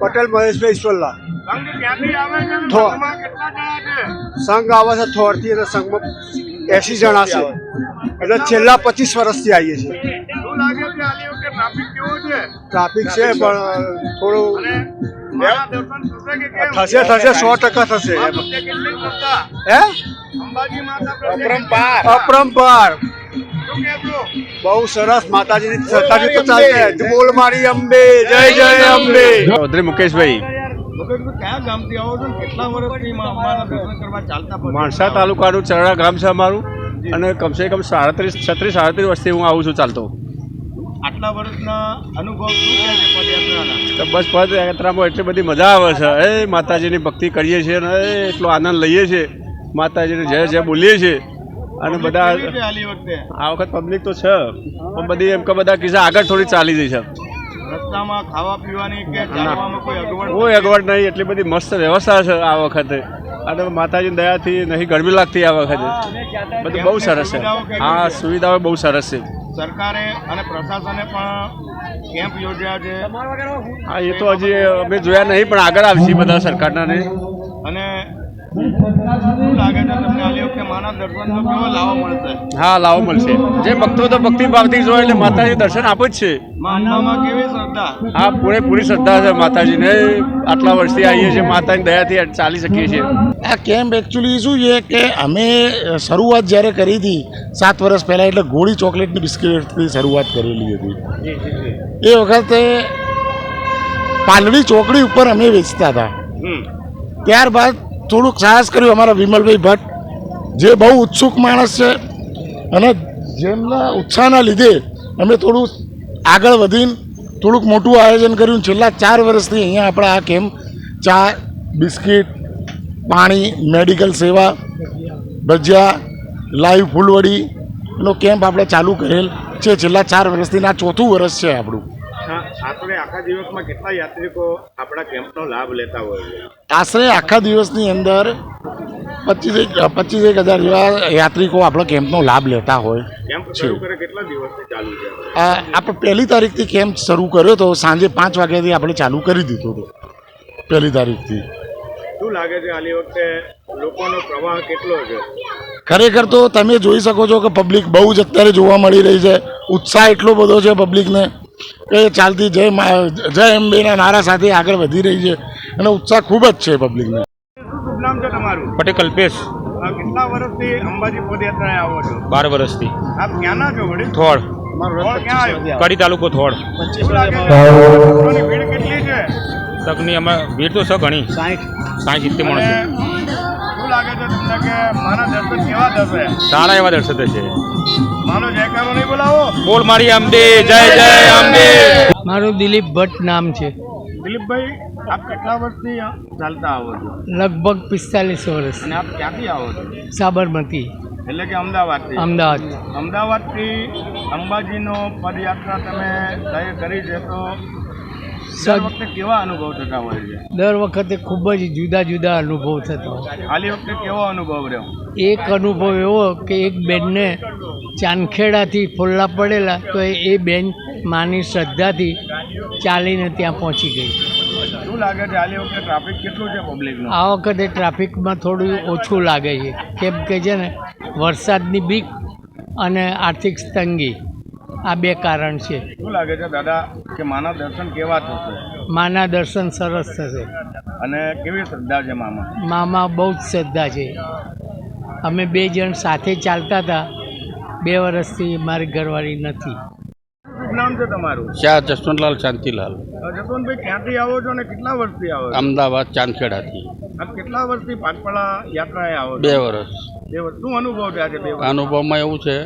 પટેલ મહેશભાઈ ઈશ્વરલા. સંઘ આવે છે થોડથી અને સંઘમાં 80 જણા છે એટલે છેલ્લા 25 વર્ષથી આવીએ છીએ. ટ્રાફિક છે પણ થોડું થશે 100% થશે. હે અપરંપાર બહુ સરસ માતાજીની શ્રદ્ધાથી તો ચાલે. બોલ મારી અંબે, જય જય અંબે. ચૌધરી મુકેશભાઈ, માણસા તાલુકાનું ચરણા ગામ છે અમારું અને કમસે કમ 36-37 વર્ષથી હું આવું છું ચાલતો. આટલા વર્ષના અનુભવ શું કહે છે પદયાત્રાના? બસ પદયાત્રામાં એટલી બધી મજા આવે છે. એ માતાજીની ભક્તિ કરીએ છીએ અને એટલો આનંદ લઈએ છીએ, માતાજીને જય જય બોલીએ છીએ. અને બધા આ વખત પબ્લિક તો છે પણ બધી એમ કે બધા કિસ્સા આગળ થોડી ચાલી જઈ છે. રસ્તામાં ખાવા પીવાની કે ચાલવામાં કોઈ અગવડ નહીં, એટલી બધી મસ્ત વ્યવસ્થા છે આ વખતે. અને માતાજીની દયાથી નહીં ગરમી લાગતી આ વખતે. બધું બહુ સરસ છે. હા, સુવિધાઓ બહુ સરસ છે. સરકારે અને પ્રશાસને પણ કેમ્પ યોજ્યા છે. હા, એ તો હજી અમે જોયા નહીં પણ આગળ આવશે બધા સરકારના ને. અને શું લાગે છે તમને આ વખતે માના દર્શનનો કેવો લાવો મળશે? હા, લાવો મળશે. જે ભક્તો તો ભક્તિ ભાવથી જોય એટલે માતાજી દર્શન આપે જ છે. માનવામાં કેવી શ્રદ્ધા? હા, પૂરેપૂરી શ્રદ્ધા છે માતાજીને. આટલા વર્ષથી આવીએ છીએ, માતાની દયાથી ચાલી શકીએ છીએ. આ કેમ્પ એકચ્યુઅલી શું છે કે અમે શરૂઆત જ્યારે કરી હતી 7 વર્ષ પહેલાં, એટલે ગોળી ચોકલેટની બિસ્કિટથી શરૂઆત કરેલી હતી. એ વખતે પાલડી ચોકડી ઉપર અમે વેચતા હતા. ત્યારબાદ થોડુંક સાહસ કર્યું અમારા વિમલભાઈ ભટ્ટ, જે બહુ ઉત્સુક માણસ છે અને જેમના ઉત્સાહના લીધે અમે થોડું આગળ વધીને થોડુંક મોટું આયોજન કર્યું. છેલ્લા 4 વર્ષથી અહીંયા આપણા આ કેમ્પ ચા, બિસ્કિટ, પાણી, મેડિકલ સેવા, ભજીયા, લાઈવ ફૂલવડીનો કેમ્પ આપણે ચાલુ કરેલ છે. છેલ્લા 4 વર્ષથી આ 4થું વર્ષ છે આપણું. આશરે આખા દિવસમાં કેટલા યાત્રિકો આપણા કેમ્પનો લાભ લેતા હોય છે? આશરે આખા દિવસની અંદર 25,000 જેવા યાત્રિકો આપણા કેમ્પનો લાભ લેતા હોય કેમ્પ શરૂ કરે કેટલા દિવસથી ચાલુ છે? આપણે 1લી તારીખથી કેમ્પ શરૂ કર્યો તો સાંજે 5 વાગ્યાથી આપણે ચાલુ કરી દીધો હતો. 1લી તારીખથી. શું લાગે છે આલી વખતે લોકોનો પ્રવાહ કેટલો છે? ખરેખર તો તમે જોઈ શકો છો કે પબ્લિક બહુ જ અત્યારે જોવા મળી રહી છે. ઉત્સાહ એટલો બધો છે પબ્લિકને કે ચાલતી જય અંબેના નારા સાથે આગળ વધી રહી છે અને ઉત્સાહ ખૂબ જ છે પબ્લિકને. શું નામ છે તમારું? પટેલ કલ્પેશ. કેટલા વર્ષથી અંબાજી પદયાત્રાએ આવો છો? 12 વર્ષથી. આપ ક્યાંના છો વડીલ? થોડ, થોડ ક્યાં આવ્યો? કડી તાલુકો થોડ. શું લાગે છે ભક્તોની ભીડ કેટલી છે? તકની અમે ભીડ તો છે ઘણી, 60-70 માણસ. શું લાગે છે તમને કે મારા દર્શન કેવા થશે? સારા એવા દર્શન થશે. માનો જયકારો નહીં બોલાવો? બોલ મારી અંબે, જય જય અંબે. મારું દિલીપ ભટ્ટ નામ છે. દિલીપભાઈ, આપ કેટલા વર્ષથી ચાલતા આવો છો? લગભગ 45 વર્ષ. અને આપ ક્યાંથી આવો છો? સાબરમતી, એટલે કે અમદાવાદથી? અમદાવાદ. અમદાવાદથી અંબાજીનો પદયાત્રા તમે તય કરી છે તો દર વખતે કેવા અનુભવ થતા હોય છે? દર વખતે ખૂબ જ જુદા જુદા અનુભવ થતો. આલી વખતે કેવો અનુભવ રહ્યો? એક અનુભવ એવો કે એક બેનને ચાંદખેડાથી ફોલ્લા પડેલા તો એ બેન માની શ્રદ્ધાથી ચાલીને ત્યાં પહોંચી ગઈ. શું લાગે છે આલી વખતે ટ્રાફિક કેટલું છે પબ્લિકનું? આ વખતે ટ્રાફિકમાં થોડું ઓછું લાગે છે કેમ કે છે ને વરસાદની બીક અને આર્થિક તંગી, આ 2 કારણ છે. શું લાગે છે દાદા કે માના દર્શન કેવા થશે? માના દર્શન સરસ થશે. અને કેવી શ્રદ્ધા છે મામા? મામા બહુ જ શ્રદ્ધા છે. અમે 2 જણ સાથે ચાલતા હતા. 2 વર્ષથી મારી ઘરવાળી નથી. શું નામ છે તમારું? શાહ જસવંતલાલ શાંતિલાલ. જસવંતભાઈ, ક્યાંથી આવો છો અને કેટલા વર્ષથી આવો છો? અમદાવાદ ચાંદખેડાથી. આપ કેટલા વર્ષથી પાટપળા યાત્રાએ આવો છો? 2 વર્ષ. 2 વર્ષ. શું અનુભવ થયા છે 2 વર્ષ? અનુભવમાં એવું છે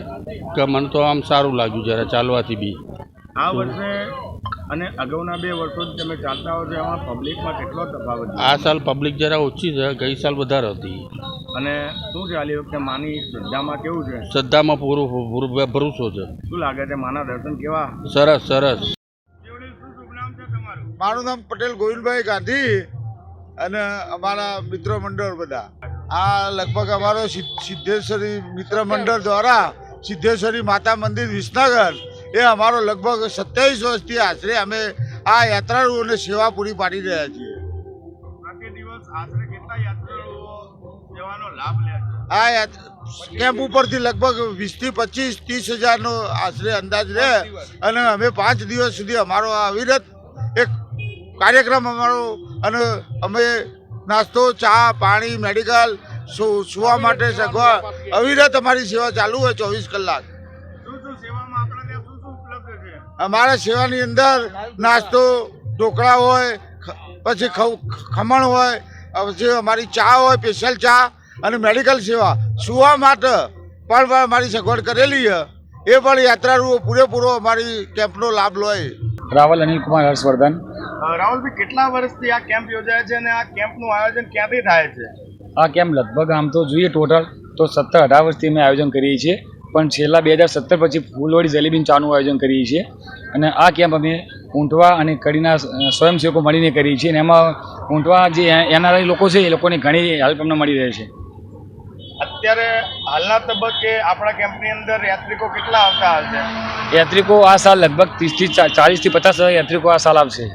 કે મને તો આમ સારું લાગ્યું જરા ચાલવાથી બી. આ વર્ષે અને અગાઉના 2 વર્ષોથી તમે ચાલતા હો છો, એમાં પબ્લિકમાં કેટલો તફાવત છે? આ સાલ પબ્લિક જરા ઓછી છે, ગઈ સાલ વધારે હતી. અને શું છે આલી વખતે માની શ્રદ્ધામાં કેવું છે? શ્રદ્ધામાં પૂરું ભરોસો છે. શું લાગે છે માના દર્શન કેવા? સરસ સરસ. શું શુભ નામ છે તમારું? મારું નામ પટેલ ગોવિંદભાઈ ગાંધી અને અમારા મિત્ર મંડળ બધા. આ લગભગ અમારો સિદ્ધેશ્વરી મિત્ર મંડળ દ્વારા સિદ્ધેશ્વરી માતા મંદિર વિસનગર એ અમારો લગભગ 27 વર્ષથી આશરે અમે આ યાત્રાળુઓને સેવા પૂરી પાડી રહ્યા છીએ. પ્રતિ દિવસ આશરે કેટલા યાત્રાળુઓ સેવાનો લાભ લે છે? આ કેમ્પ ઉપરથી લગભગ 20 થી 25 30 હજારનો આશરે અંદાજ રહે અને અમે 5 દિવસ સુધી અમારો આ અવિરત એક કાર્યક્રમ અમારો અને અમે નાસ્તો ચા પાણી મેડિકલ સુવા માટે સગવડ અવિરત અમારી સેવા ચાલુ હોય 24 કલાક. શું સેવામાં આપણા ત્યાં શું ઉપલબ્ધ છે? અમારા સેવાની અંદર નાસ્તો ઢોકળા હોય પછી ખમણ હોય પછી અમારી ચા હોય સ્પેશિયલ ચા અને મેડિકલ સેવા સુવા માટે પણ અમારી સગવડ કરેલી છે. એ પણ યાત્રાળુઓ પૂરેપૂરો અમારી કેમ્પનો લાભ લે. રાવલ અનિલ કુમાર હર્ષવર્ધન. રાહુલભાઈ, કેટલા વર્ષથી આ કેમ્પ યોજાય છે અને આ કેમ્પનું આયોજન ક્યાંથી થાય છે? આ કેમ્પ લગભગ આમ તો જોઈએ ટોટલ તો 17-18 વર્ષથી અમે આયોજન કરીએ છીએ, પણ છેલ્લા 2017 પછી ફૂલવાડી જલેબી ચાનું આયોજન કરીએ છીએ. અને આ કેમ્પ અમે ઊંટવા અને કડીના સ્વયંસેવકો મળીને કરીએ છીએ. અને એમાં ઊંટવા જે એનઆરઆઈ લોકો છે એ લોકોની ઘણી હેલ્પ અમને મળી રહે છે. અત્યારે હાલના તબક્કે આપણા કેમ્પની અંદર યાત્રિકો કેટલા આવતા હશે? યાત્રિકો આ સાલ લગભગ 30 થી 40 થી 50 હજાર યાત્રિકો આ સાલ આવશે.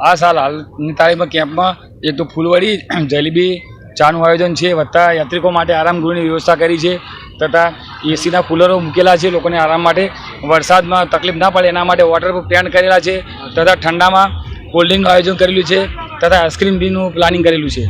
આ સાલ હાલની તારીખમાં કેમ્પમાં એક તો ફૂલવાડી જલેબી ચાનું આયોજન છે, વત્તા યાત્રિકો માટે આરામગૃહની વ્યવસ્થા કરી છે, તથા એસીના કુલરો મૂકેલા છે લોકોને આરામ માટે, વરસાદમાં તકલીફ ના પડે એના માટે વોટરપ્રૂફ ટેન્ટ કરેલા છે, તથા ઠંડામાં કોલ્ડ ડ્રિંકનું આયોજન કરેલું છે, તથા આઈસ્ક્રીમ બીનું પ્લાનિંગ કરેલું છે.